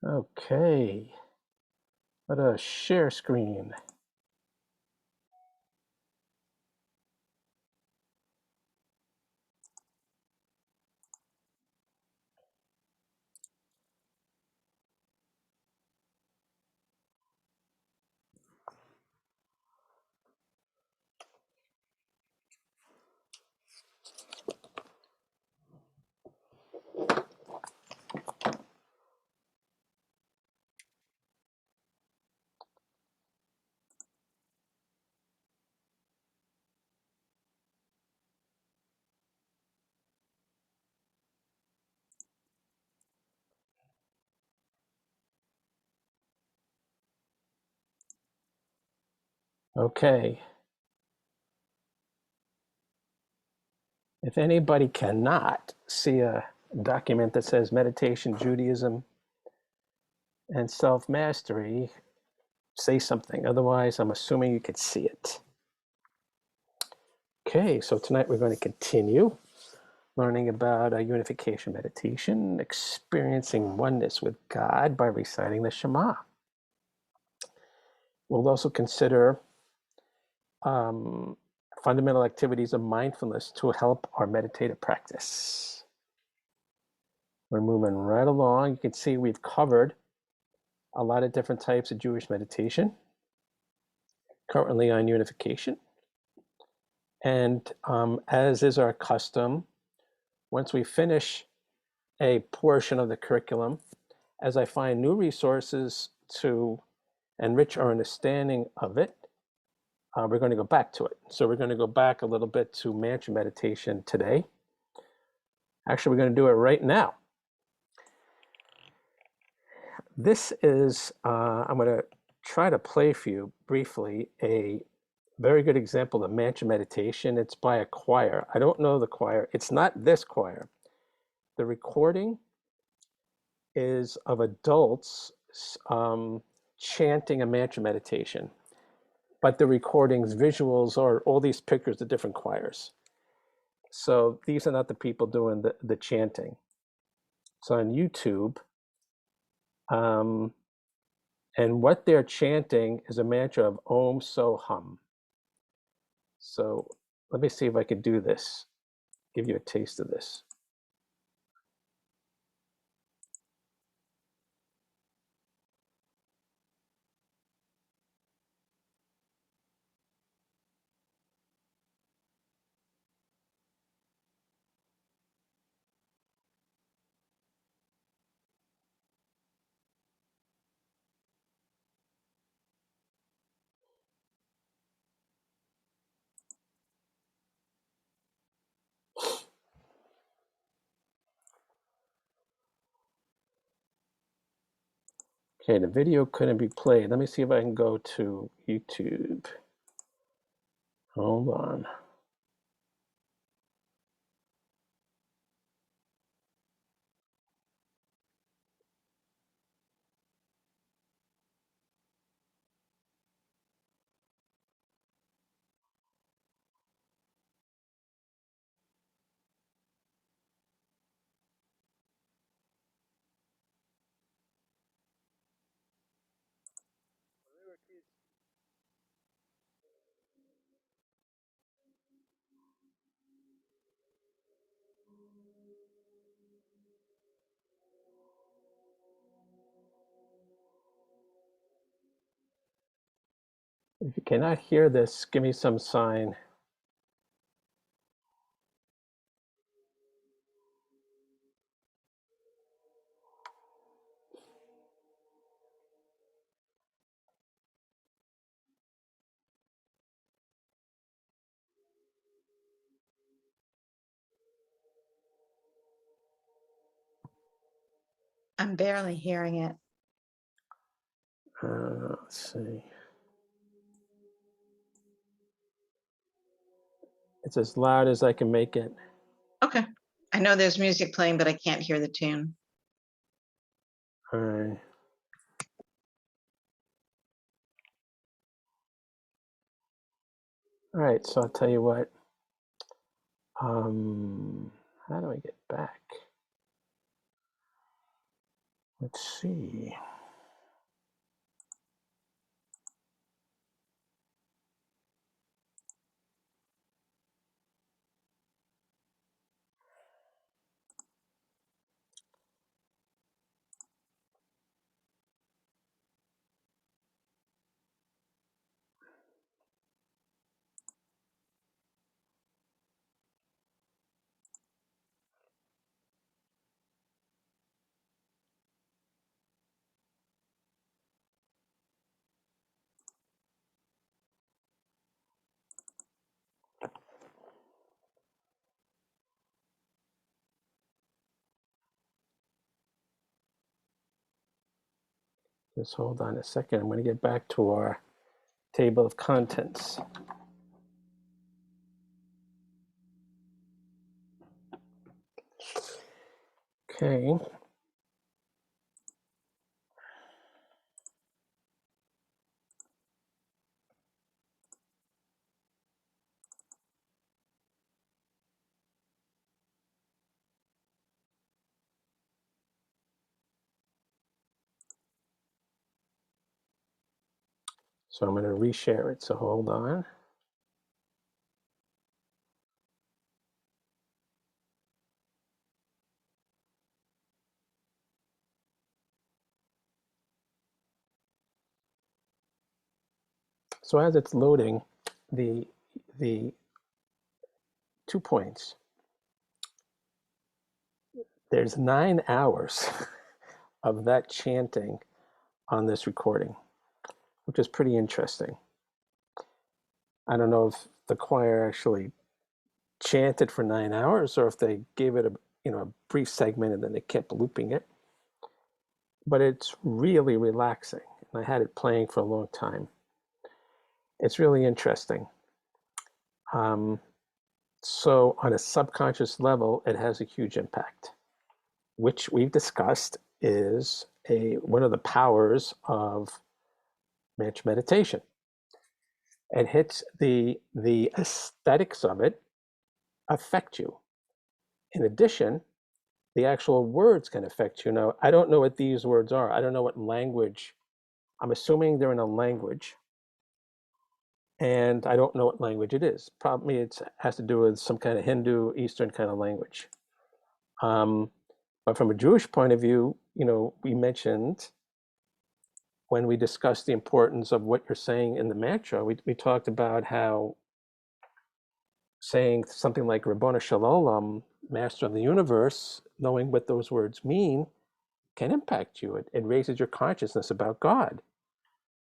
Okay, let us share screen. Okay. If anybody cannot see a document that says meditation, Judaism, and self-mastery, say something. Otherwise, I'm assuming you could see it. Okay, so tonight we're going to continue learning about a unification meditation, experiencing oneness with God by reciting the Shema. We'll also consider fundamental activities of mindfulness to help our meditative practice. We're moving right along. You can see we've covered a lot of different types of Jewish meditation, currently on unification. And as is our custom, once we finish a portion of the curriculum, as I find new resources to enrich our understanding of it, we're going to go back to it. So we're going to go back a little bit to mantra meditation today. Actually, we're going to do it right now. This is, I'm going to try to play for you briefly a very good example of mantra meditation. It's by a choir. I don't know the choir. It's not this choir. The recording is of adults chanting a mantra meditation. But the recordings, visuals, are all these pictures of different choirs. So these are not the people doing the chanting. It's on YouTube. And what they're chanting is a mantra of Om So Hum. So let me see if I could do this, give you a taste of this. Okay, the video couldn't be played. Let me see if I can go to YouTube. Hold on. If you cannot hear this, give me some sign. I'm barely hearing it. Let's see. It's as loud as I can make it. Okay. I know there's music playing, but I can't hear the tune. All right. All right, so I'll tell you what. How do I get back? Let's see. Just hold on a second. I'm going to get back to our table of contents. Okay. So I'm going to reshare it. So hold on. So as it's loading, the 2 points. There's 9 hours of that chanting on this recording, which is pretty interesting. I don't know if the choir actually chanted for 9 hours or if they gave it a brief segment and then they kept looping it. But it's really relaxing. And I had it playing for a long time. It's really interesting. So on a subconscious level, it has a huge impact, which we've discussed is one of the powers of mantra meditation. It hits the aesthetics of it affect you. In addition, the actual words can affect you. Now, I don't know what these words are. I don't know what language. I'm assuming they're in a language, and I don't know what language it is. Probably it has to do with some kind of Hindu, Eastern kind of language. But from a Jewish point of view, we mentioned when we discussed the importance of what you're saying in the mantra, we talked about how saying something like Rabbona Shalom, Master of the Universe, knowing what those words mean, can impact you. It raises your consciousness about God.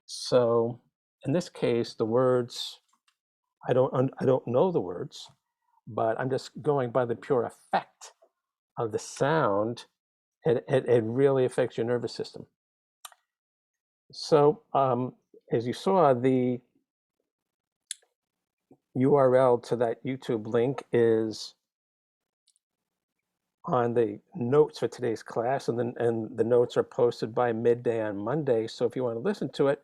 So in this case, the words, I don't know the words, but I'm just going by the pure effect of the sound. It really affects your nervous system. So as you saw, the URL to that YouTube link is on the notes for today's class, and the notes are posted by midday on Monday. So if you want to listen to it,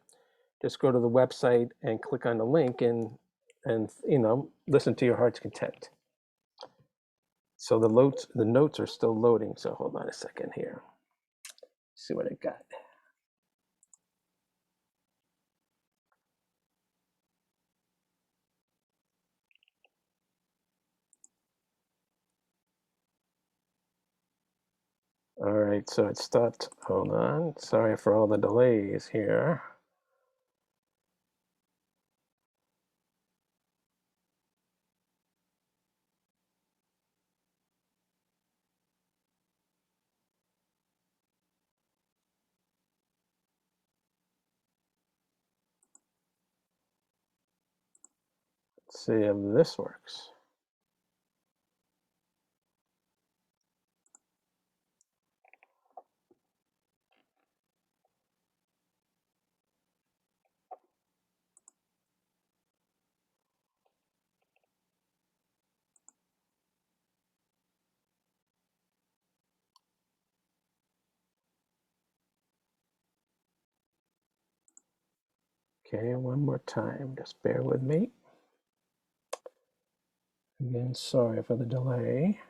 just go to the website and click on the link and listen to your heart's content. So the notes are still loading. So hold on a second here. See what I got. All right, so it stopped. Hold on. Sorry for all the delays here. Let's see if this works. Okay, one more time. Just bear with me. Again, sorry for the delay.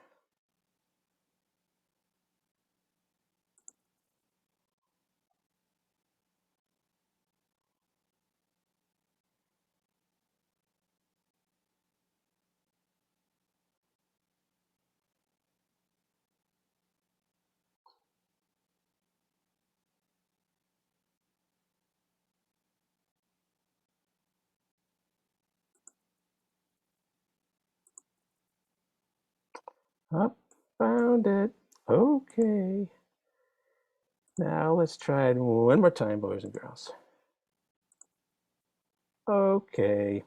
Oh, found it. Okay. Now let's try it one more time, boys and girls. Okay.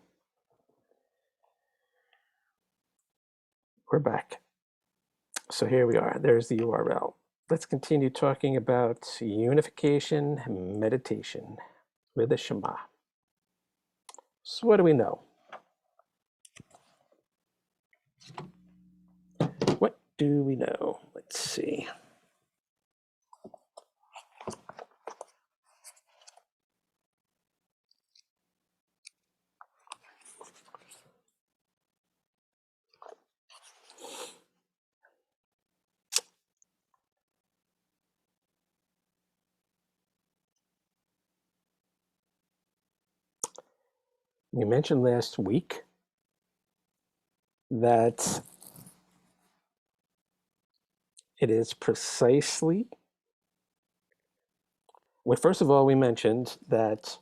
We're back. So here we are. There's the URL. Let's continue talking about unification meditation with the Shema. So what do we know? What do we know? Let's see. We mentioned last week that it is precisely, well, first of all, we mentioned that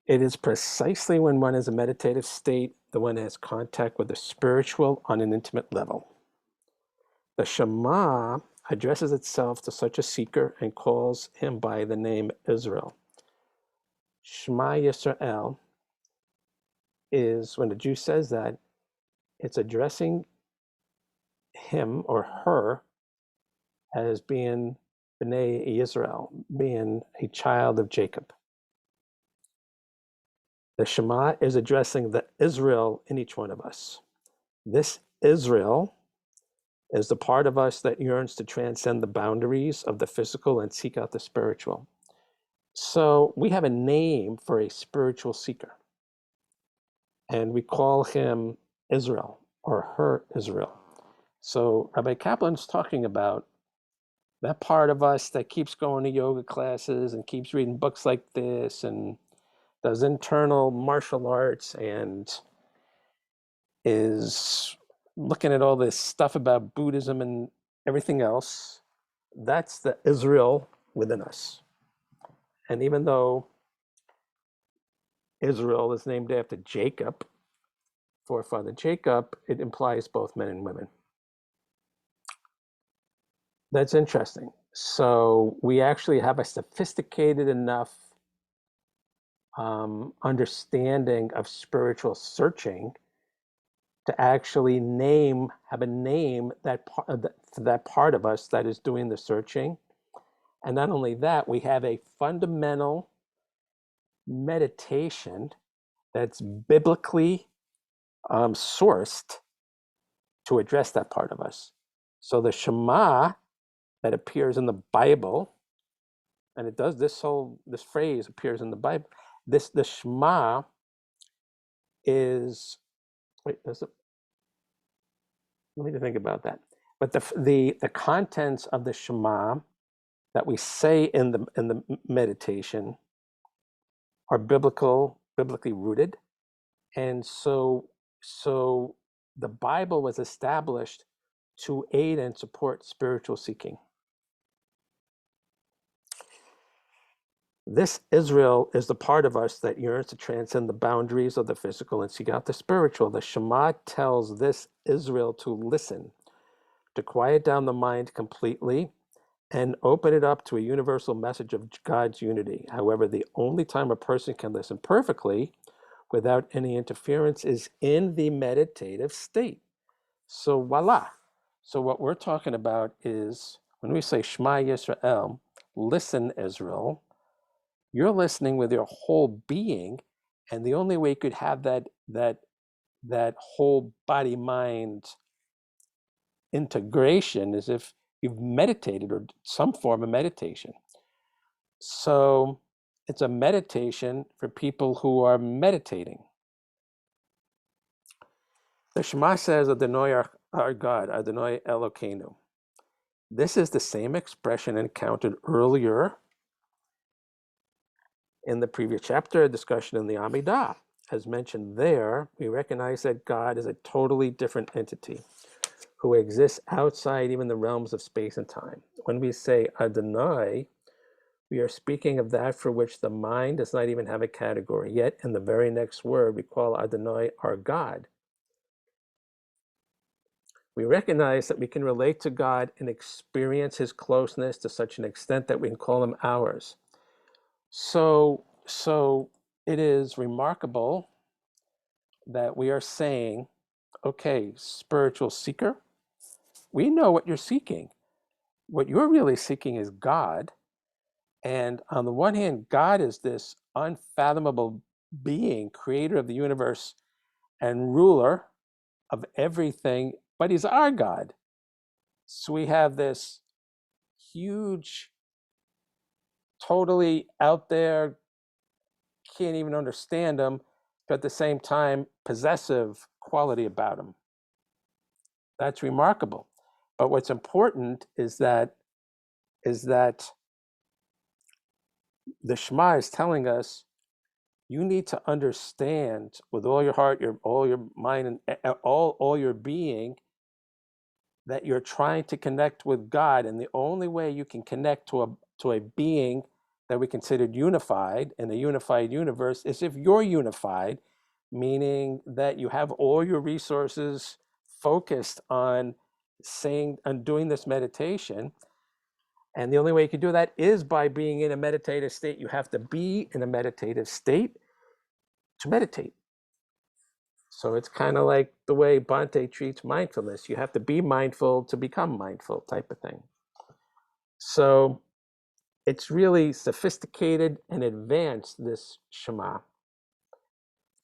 it is precisely when one is in a meditative state that one has contact with the spiritual on an intimate level. The Shema addresses itself to such a seeker and calls him by the name Israel. Shema Yisrael is, when the Jew says that, it's addressing him or her as being B'nai Israel, being a child of Jacob. The Shema is addressing the Israel in each one of us. This Israel is the part of us that yearns to transcend the boundaries of the physical and seek out the spiritual. So we have a name for a spiritual seeker, and we call him Israel or her Israel. So Rabbi Kaplan's talking about that part of us that keeps going to yoga classes and keeps reading books like this and does internal martial arts and is looking at all this stuff about Buddhism and everything else. That's the Israel within us. And even though Israel is named after Jacob, forefather Jacob, it implies both men and women. That's interesting. So we actually have a sophisticated enough understanding of spiritual searching to actually have a name for that part of us that is doing the searching. And not only that, we have a fundamental meditation that's biblically sourced to address that part of us. So the Shema that appears in the Bible, and it does this phrase appears in the Bible. The Shema is, wait, let me think about that. But the contents of the Shema that we say in the meditation are biblically rooted, and so the Bible was established to aid and support spiritual seeking. This Israel is the part of us that yearns to transcend the boundaries of the physical and seek out the spiritual. The Shema tells this Israel to listen, to quiet down the mind completely, and open it up to a universal message of God's unity. However, the only time a person can listen perfectly without any interference is in the meditative state. So voila. So what we're talking about is when we say Shema Yisrael, listen Israel, you're listening with your whole being, and the only way you could have that whole body mind integration is if you've meditated or some form of meditation. So it's a meditation for people who are meditating. The Shema says, Adonai our God, Adonai Elokeinu. This is the same expression encountered earlier in the previous chapter, a discussion in the Amidah. As mentioned there, we recognize that God is a totally different entity who exists outside even the realms of space and time. When we say Adonai, We are speaking of that for which the mind does not even have a category. Yet in the very next word, we call Adonai our God. We recognize that we can relate to God and experience his closeness to such an extent that we can call him ours. So it is remarkable that we are saying, okay, spiritual seeker, we know what you're seeking. What you're really seeking is God. And on the one hand, God is this unfathomable being, creator of the universe and ruler of everything, but he's our God. So we have this huge, totally out there, can't even understand him, but at the same time, possessive quality about him. That's remarkable. But what's important is that the Shema is telling us you need to understand with all your heart, all your mind, and all your being that you're trying to connect with God, and the only way you can connect to a being that we considered unified in a unified universe is if you're unified, meaning that you have all your resources focused on doing this meditation. And the only way you can do that is by being in a meditative state. You have to be in a meditative state to meditate. So it's kind of like the way Bhante treats mindfulness. You have to be mindful to become mindful, type of thing. So it's really sophisticated and advanced, this Shema,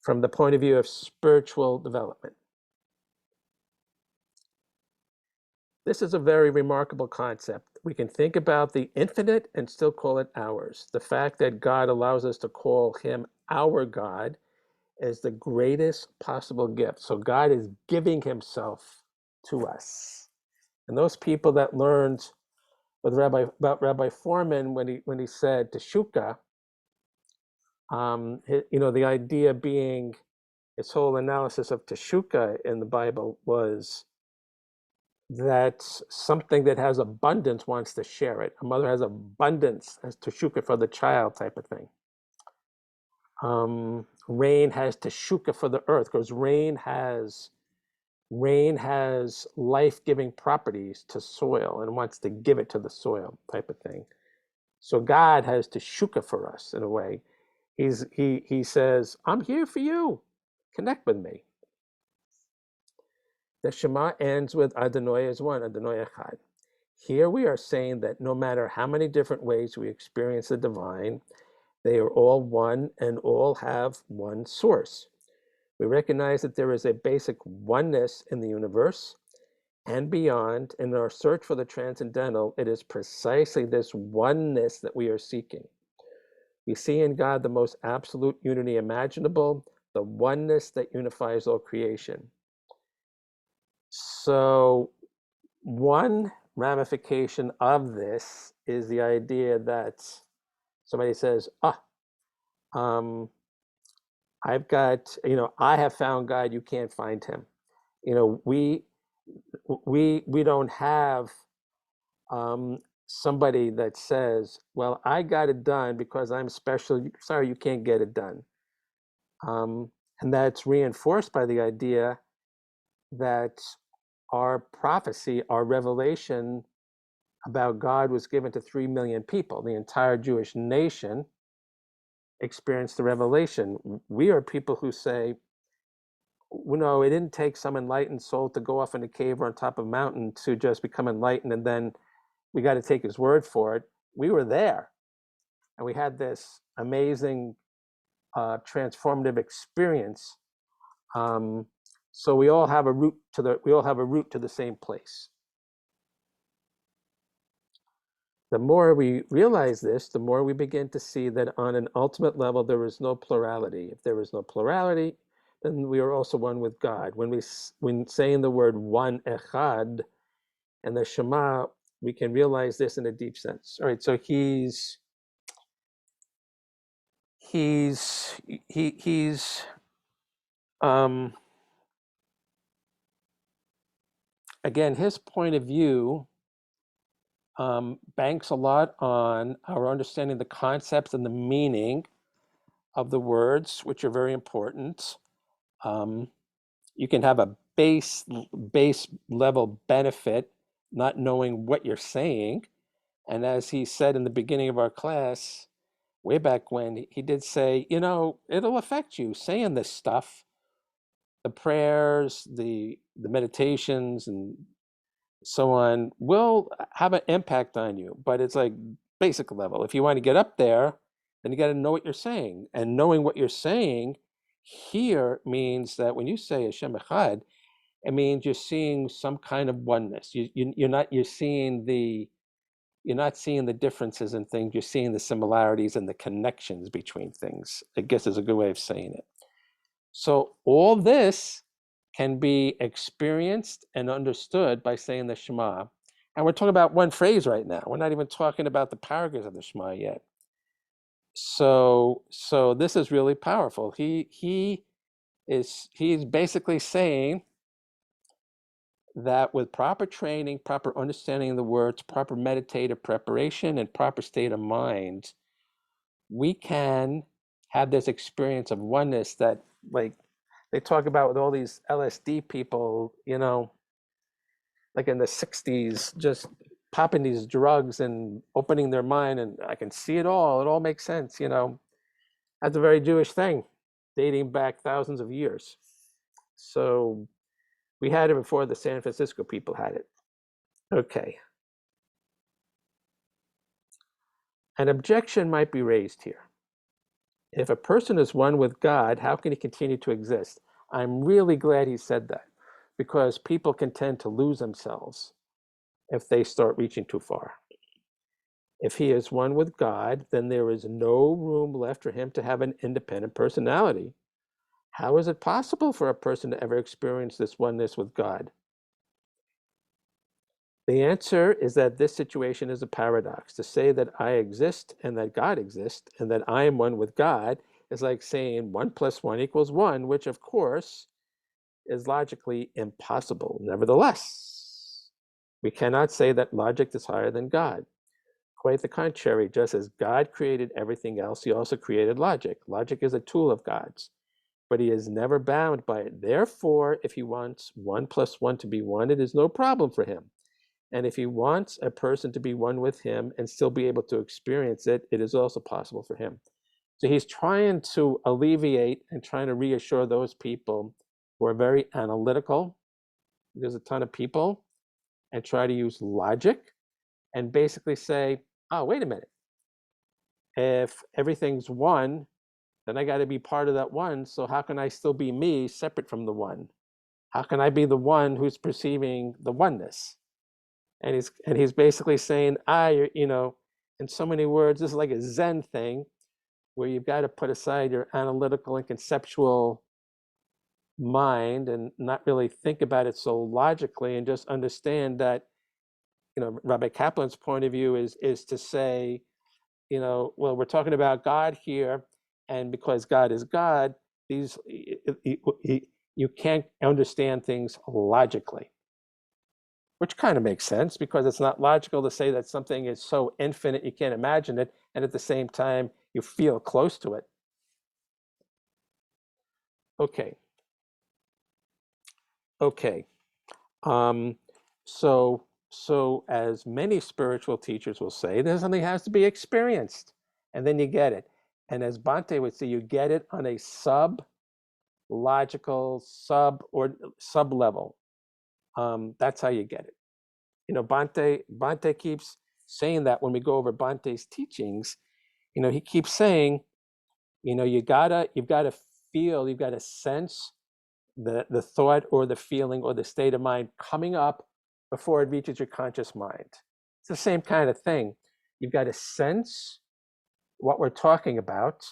from the point of view of spiritual development. This is a very remarkable concept. We can think about the infinite and still call it ours. The fact that God allows us to call him our God is the greatest possible gift. So God is giving himself to us. And those people that learned about Rabbi Foreman when he said teshuka, the idea being his whole analysis of teshuka in the Bible was that something that has abundance wants to share it. A mother has abundance as teshuka for the child, type of thing. Rain has teshuka for the earth because rain has life-giving properties to soil and wants to give it to the soil, type of thing. So God has teshuka for us in a way. He says, I'm here for you. Connect with me. The Shema ends with Adonai is one, Adonai Echad. Here we are saying that no matter how many different ways we experience the divine, they are all one and all have one source. We recognize that there is a basic oneness in the universe and beyond. In our search for the transcendental, it is precisely this oneness that we are seeking. We see in God the most absolute unity imaginable, the oneness that unifies all creation. So one ramification of this is the idea that somebody says, I've got, I have found God, you can't find him. We don't have somebody that says, well, I got it done because I'm special. Sorry, you can't get it done. And that's reinforced by the idea that our prophecy, our revelation about God was given to 3 million people. The entire Jewish nation experienced the revelation. We are people who say, no, it didn't take some enlightened soul to go off in a cave or on top of a mountain to just become enlightened, and then we got to take his word for it. We were there, and we had this amazing transformative experience. So we all have a route to the same place. The more we realize this, the more we begin to see that on an ultimate level, there is no plurality. If there is no plurality, then we are also one with God. When saying the word one echad and the Shema, we can realize this in a deep sense. All right, so he's again, his point of view banks a lot on our understanding the concepts and the meaning of the words, which are very important. You can have a base level benefit not knowing what you're saying. And as he said in the beginning of our class, way back when, he did say, it'll affect you saying this stuff, the prayers, the meditations, and so on will have an impact on you. But it's like basic level. If you want to get up there, then you got to know what you're saying. And knowing what you're saying here means that when you say Hashem Echad, it means you're seeing some kind of oneness. You're not seeing the differences in things. You're seeing the similarities and the connections between things. I guess is a good way of saying it. So all this can be experienced and understood by saying the Shema. And we're talking about one phrase right now. We're not even talking about the paragraphs of the Shema yet. So this is really powerful. He's basically saying that with proper training, proper understanding of the words, proper meditative preparation, and proper state of mind, we can have this experience of oneness that, like, they talk about with all these LSD people, like in the 60s, just popping these drugs and opening their mind, and I can see it all makes sense. That's a very Jewish thing, dating back thousands of years. So we had it before the San Francisco people had it. Okay. An objection might be raised here. If a person is one with God, how can he continue to exist? I'm really glad he said that, because people can tend to lose themselves if they start reaching too far. If he is one with God, then there is no room left for him to have an independent personality. How is it possible for a person to ever experience this oneness with God? The answer is that this situation is a paradox. To say that I exist and that God exists and that I am one with God is like saying 1 + 1 = 1, which of course is logically impossible. Nevertheless, we cannot say that logic is higher than God. Quite the contrary. Just as God created everything else, he also created logic. Logic is a tool of God's, but he is never bound by it. Therefore, if he wants 1 + 1 to be 1, it is no problem for him. And if he wants a person to be one with him and still be able to experience it, it is also possible for him. So he's trying to alleviate and trying to reassure those people who are very analytical. There's a ton of people, and try to use logic and basically say, oh, wait a minute. If everything's one, then I got to be part of that one. So how can I still be me separate from the one? How can I be the one who's perceiving the oneness? And he's basically saying, in so many words, this is like a Zen thing where you've got to put aside your analytical and conceptual mind and not really think about it so logically, and just understand that, Rabbi Kaplan's point of view is to say, well, we're talking about God here, and because God is God, you can't understand things logically. Which kind of makes sense, because it's not logical to say that something is so infinite you can't imagine it, and at the same time you feel close to it. Okay. So as many spiritual teachers will say, there's something has to be experienced, and then you get it. And as Bhante would say, you get it on a sub-logical, sub-level. That's how you get it. Bhante keeps saying that when we go over Bhante's teachings, he keeps saying, you've got to feel, you've got to sense the thought or the feeling or the state of mind coming up before it reaches your conscious mind. It's the same kind of thing. You've got to sense what we're talking about,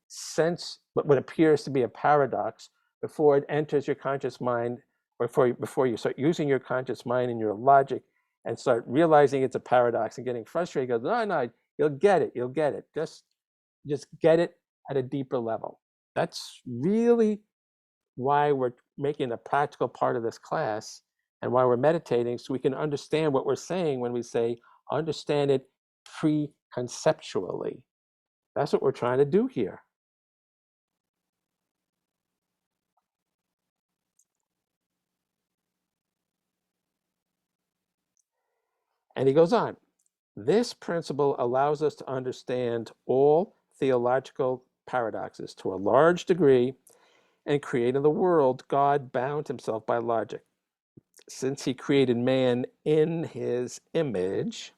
sense what appears to be a paradox before it enters your conscious mind, before you start using your conscious mind and your logic and start realizing it's a paradox and getting frustrated. Goes, no, you'll get it. Just get it at a deeper level. That's really why we're making a practical part of this class and why we're meditating, so we can understand what we're saying when we say, understand it pre-conceptually. That's what we're trying to do here. And he goes on, this principle allows us to understand all theological paradoxes to a large degree, and creating the world, God bound himself by logic. Since he created man in his image,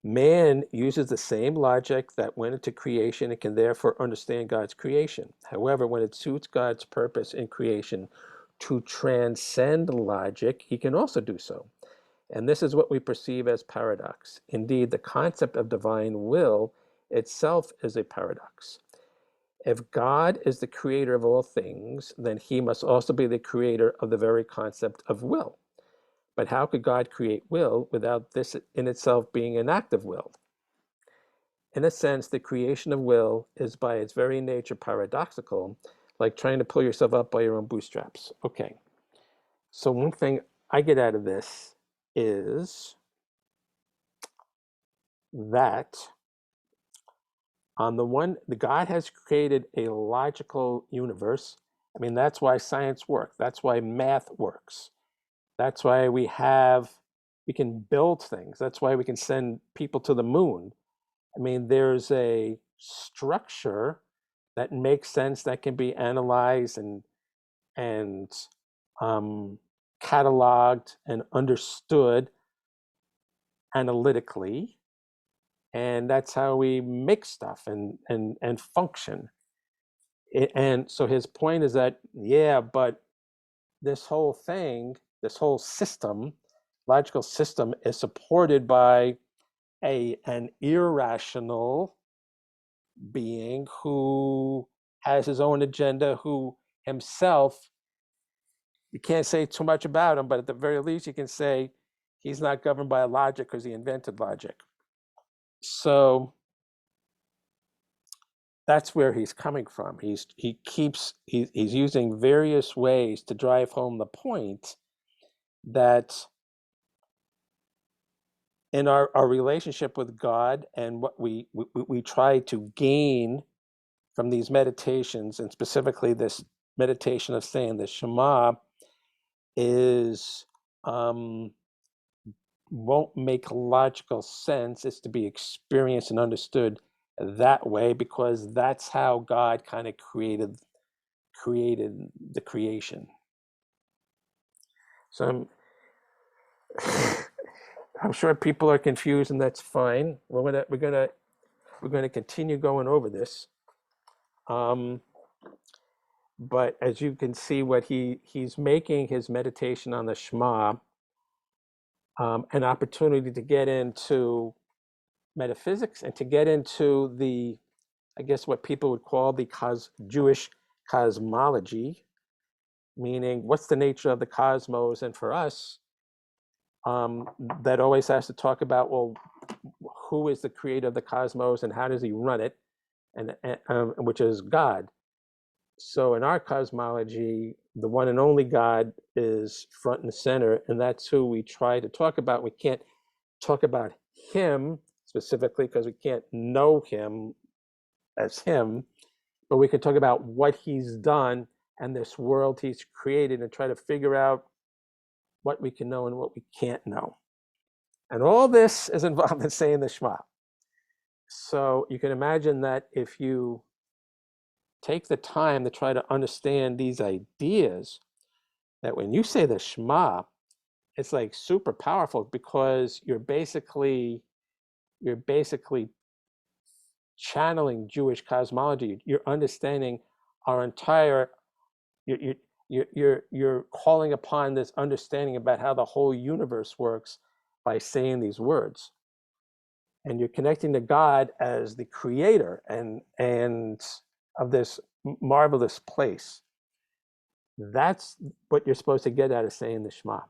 man uses the same logic that went into creation and can therefore understand God's creation. However, when it suits God's purpose in creation to transcend logic, he can also do so. And this is what we perceive as paradox. Indeed, the concept of divine will itself is a paradox. If God is the creator of all things, then he must also be the creator of the very concept of will. But how could God create will without this in itself being an act of will? In a sense, the creation of will is by its very nature paradoxical, like trying to pull yourself up by your own bootstraps. Okay, so one thing I get out of this is that on the one, the God has created a logical universe. I mean, that's why science works. That's why math works. That's why we can build things. That's why we can send people to the moon. I mean, there's a structure that makes sense that can be analyzed and cataloged and understood analytically, and that's how we make stuff and function. And so his point is that, yeah, but this whole thing, this whole system, logical system, is supported by an irrational being who has his own agenda, who himself, you can't say too much about him, but at the very least you can say he's not governed by logic because he invented logic. So that's where he's coming from. He's using various ways to drive home the point that in our relationship with God and what we try to gain from these meditations, and specifically this meditation of saying the Shema, is won't make logical sense. It's to be experienced and understood that way, because that's how God kind of created the creation. So I'm sure people are confused, and that's fine. We're gonna continue going over this. But as you can see, what he's making his meditation on the Shema an opportunity to get into metaphysics and to get into the, I guess, what people would call the Jewish cosmology, meaning what's the nature of the cosmos. And for us, that always has to talk about, well, who is the creator of the cosmos and how does he run it, and which is God. So in our cosmology, the one and only God is front and center, and that's who we try to talk about. We can't talk about him specifically because we can't know him as him, but we can talk about what he's done and this world he's created and try to figure out what we can know and what we can't know. And all this is involved in saying the Shema. So you can imagine that if you take the time to try to understand these ideas, that when you say the Shema, it's like super powerful, because you're basically channeling Jewish cosmology. You're understanding our entire. You're calling upon this understanding about how the whole universe works by saying these words, and you're connecting to God as the creator and of this marvelous place. That's what you're supposed to get out of saying the Shema.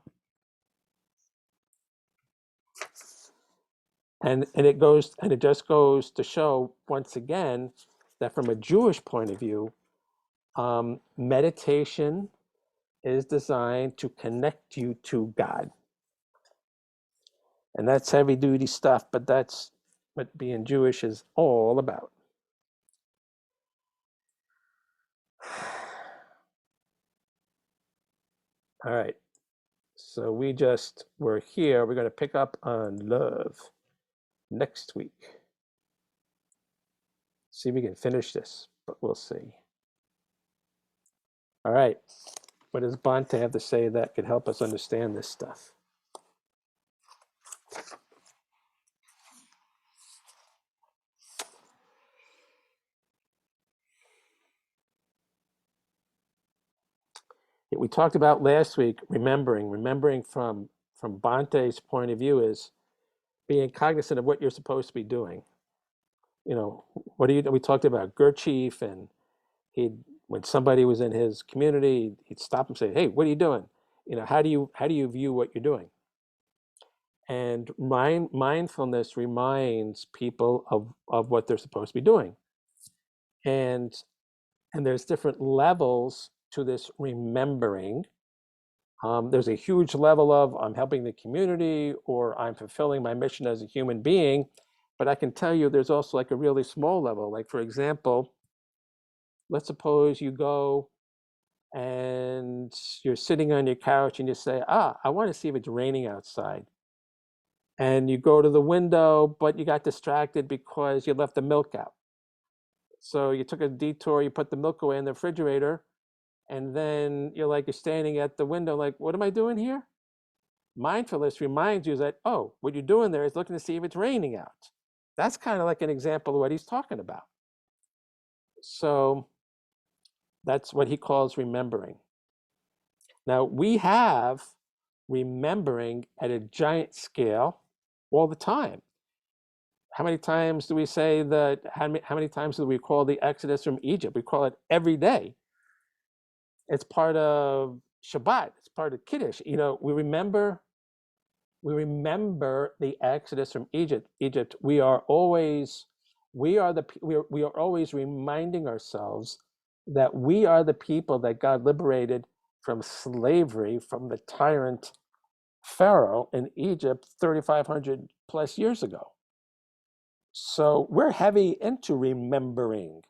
And it just goes to show once again that from a Jewish point of view, meditation is designed to connect you to God. And that's heavy duty stuff, but that's what being Jewish is all about. All right. So we're here. We're going to pick up on love next week. See if we can finish this, but we'll see. All right. What does Bhante have to say that could help us understand this stuff? We talked about last week, remembering from Bhante's point of view is being cognizant of what you're supposed to be doing. We talked about Gurdjieff, and when somebody was in his community, he'd stop and say, "Hey, what are you doing? How do you view what you're doing?" And mindfulness reminds people of what they're supposed to be doing. And there's different levels to this remembering. There's a huge level of I'm helping the community or I'm fulfilling my mission as a human being. But I can tell you there's also like a really small level. Like, for example, let's suppose you go and you're sitting on your couch and you say, I want to see if it's raining outside. And you go to the window, but you got distracted because you left the milk out. So you took a detour, you put the milk away in the refrigerator, and then you're standing at the window like, what am I doing here? Mindfulness reminds you that, what you're doing there is looking to see if it's raining out. That's kind of like an example of what he's talking about. So that's what he calls remembering. Now, we have remembering at a giant scale all the time. How many times do we say that? How many times do we call the Exodus from Egypt? We call it every day. It's part of Shabbat. It's part of Kiddush. We remember the Exodus from Egypt. We are always reminding ourselves that we are the people that God liberated from slavery, from the tyrant Pharaoh in Egypt 3,500 plus years ago. So we're heavy into remembering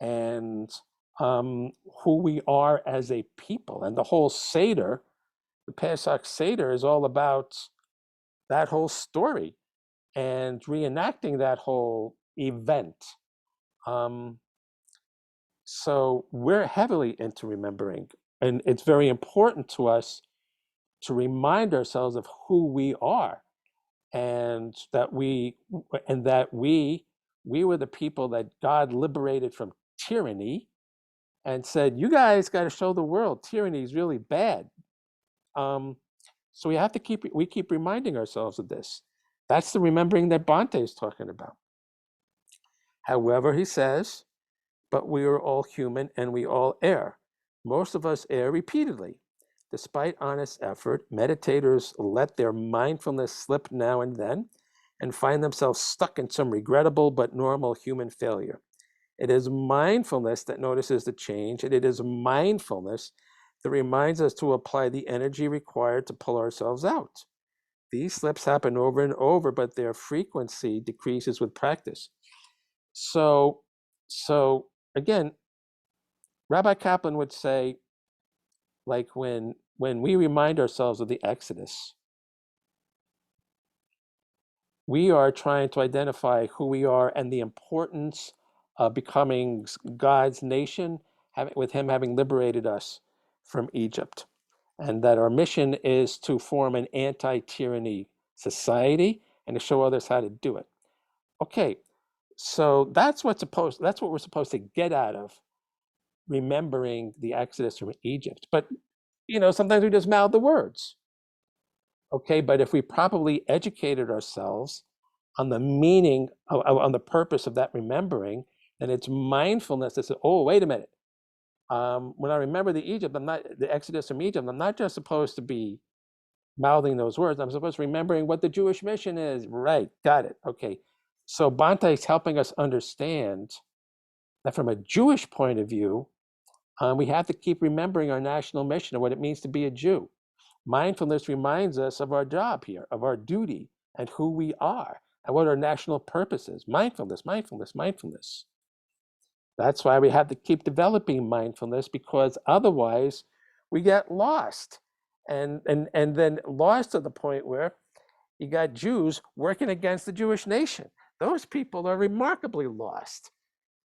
and who we are as a people. And the whole Seder, the Pesach Seder, is all about that whole story and reenacting that whole event. So we're heavily into remembering. And it's very important to us to remind ourselves of who we are, and that we were the people that God liberated from tyranny and said, you guys got to show the world tyranny is really bad. So we have to keep reminding ourselves of this. That's the remembering that Bhante is talking about. However, he says, but we are all human and we all err. Most of us err repeatedly. Despite honest effort, meditators let their mindfulness slip now and then and find themselves stuck in some regrettable but normal human failure. It is mindfulness that notices the change, and it is mindfulness that reminds us to apply the energy required to pull ourselves out. These slips happen over and over, but their frequency decreases with practice. So again, Rabbi Kaplan would say, like when we remind ourselves of the Exodus, we are trying to identify who we are and the importance of becoming God's nation, with him having liberated us from Egypt. And that our mission is to form an anti-tyranny society and to show others how to do it. Okay, so that's what we're supposed to get out of remembering the Exodus from Egypt. But sometimes we just mouth the words. Okay, but if we properly educated ourselves on the meaning, on the purpose of that remembering, then it's mindfulness that says, oh, wait a minute. When I remember the Exodus from Egypt, I'm not just supposed to be mouthing those words. I'm supposed to be remembering what the Jewish mission is. Right, got it. Okay. So Bhante is helping us understand that from a Jewish point of view, we have to keep remembering our national mission and what it means to be a Jew. Mindfulness reminds us of our job here, of our duty, and who we are and what our national purpose is. Mindfulness, mindfulness, mindfulness. That's why we have to keep developing mindfulness, because otherwise we get lost. And then lost to the point where you got Jews working against the Jewish nation. Those people are remarkably lost.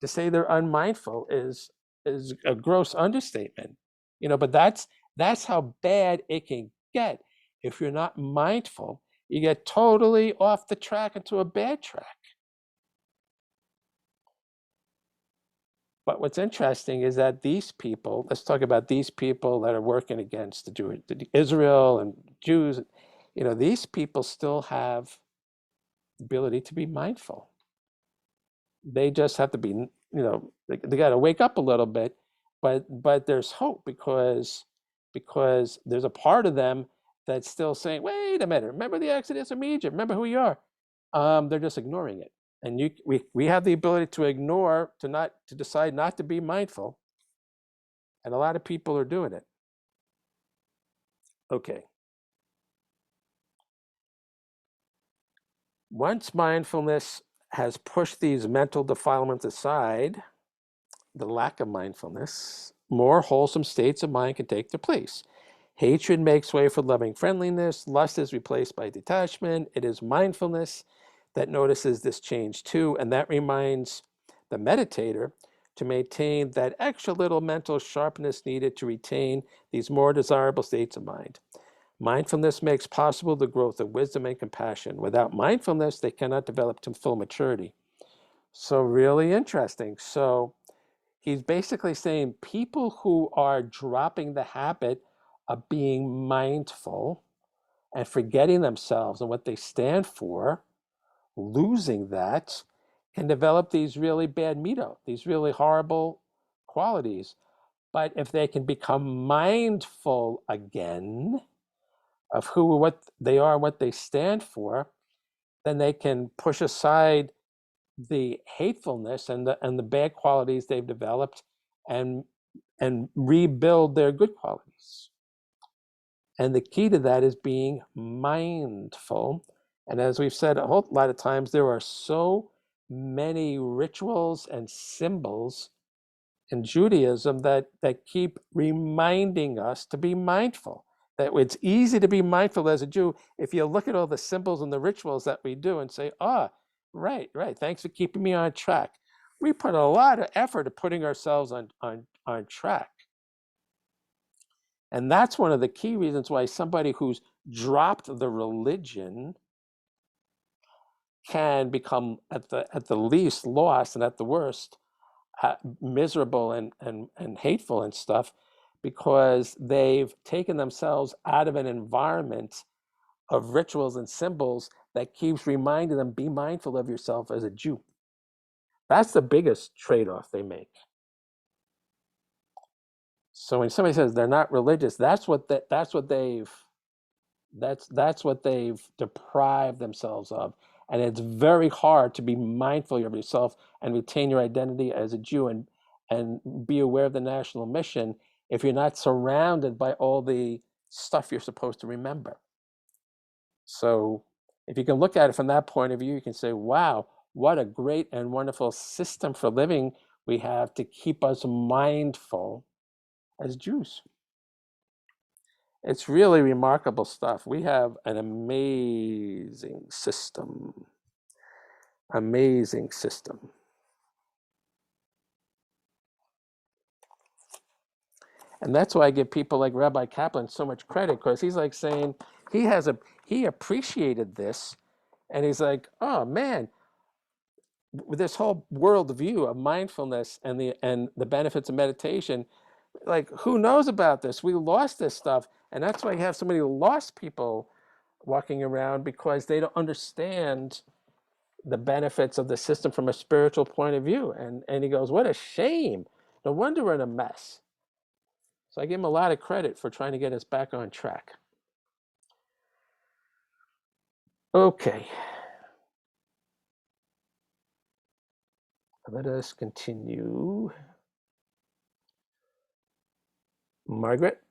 To say they're unmindful is a gross understatement. But that's how bad it can get. If you're not mindful, you get totally off the track into a bad track. But what's interesting is that these people, let's talk about these people that are working against the Israel and Jews, these people still have the ability to be mindful. They just have to be, they got to wake up a little bit, but there's hope, because there's a part of them that's still saying, wait a minute, remember the Exodus from Egypt, remember who you are. They're just ignoring it. And we have the ability to ignore, to decide not to be mindful. And a lot of people are doing it. Okay. Once mindfulness has pushed these mental defilements aside, the lack of mindfulness, more wholesome states of mind can take their place. Hatred makes way for loving friendliness. Lust is replaced by detachment. It is mindfulness that notices this change too, and that reminds the meditator to maintain that extra little mental sharpness needed to retain these more desirable states of mind. Mindfulness makes possible the growth of wisdom and compassion. Without mindfulness, they cannot develop to full maturity. So really interesting. So he's basically saying people who are dropping the habit of being mindful and forgetting themselves and what they stand for, losing that, can develop these really bad mito, these really horrible qualities. But if they can become mindful again of what they are, what they stand for, then they can push aside the hatefulness and the bad qualities they've developed, and rebuild their good qualities. And the key to that is being mindful. And as we've said a whole lot of times, there are so many rituals and symbols in Judaism that keep reminding us to be mindful. That it's easy to be mindful as a Jew if you look at all the symbols and the rituals that we do and say, right, thanks for keeping me on track. We put a lot of effort at putting ourselves on track. And that's one of the key reasons why somebody who's dropped the religion can become at the least lost, and at the worst miserable and hateful and stuff, because they've taken themselves out of an environment of rituals and symbols that keeps reminding them, be mindful of yourself as a Jew. That's the biggest trade-off they make. So when somebody says they're not religious, that's what they've deprived themselves of. And it's very hard to be mindful of yourself and retain your identity as a Jew and be aware of the national mission if you're not surrounded by all the stuff you're supposed to remember. So if you can look at it from that point of view, you can say, wow, what a great and wonderful system for living we have to keep us mindful as Jews. It's really remarkable stuff. We have an amazing system. Amazing system. And that's why I give people like Rabbi Kaplan so much credit, because he's like saying he appreciated this, and he's like, oh man, with this whole worldview of mindfulness and the benefits of meditation, like who knows about this? We lost this stuff, and that's why you have so many lost people walking around, because they don't understand the benefits of the system from a spiritual point of view. And he goes, what a shame. No wonder we're in a mess. So I give him a lot of credit for trying to get us back on track. Okay. Let us continue. Margaret?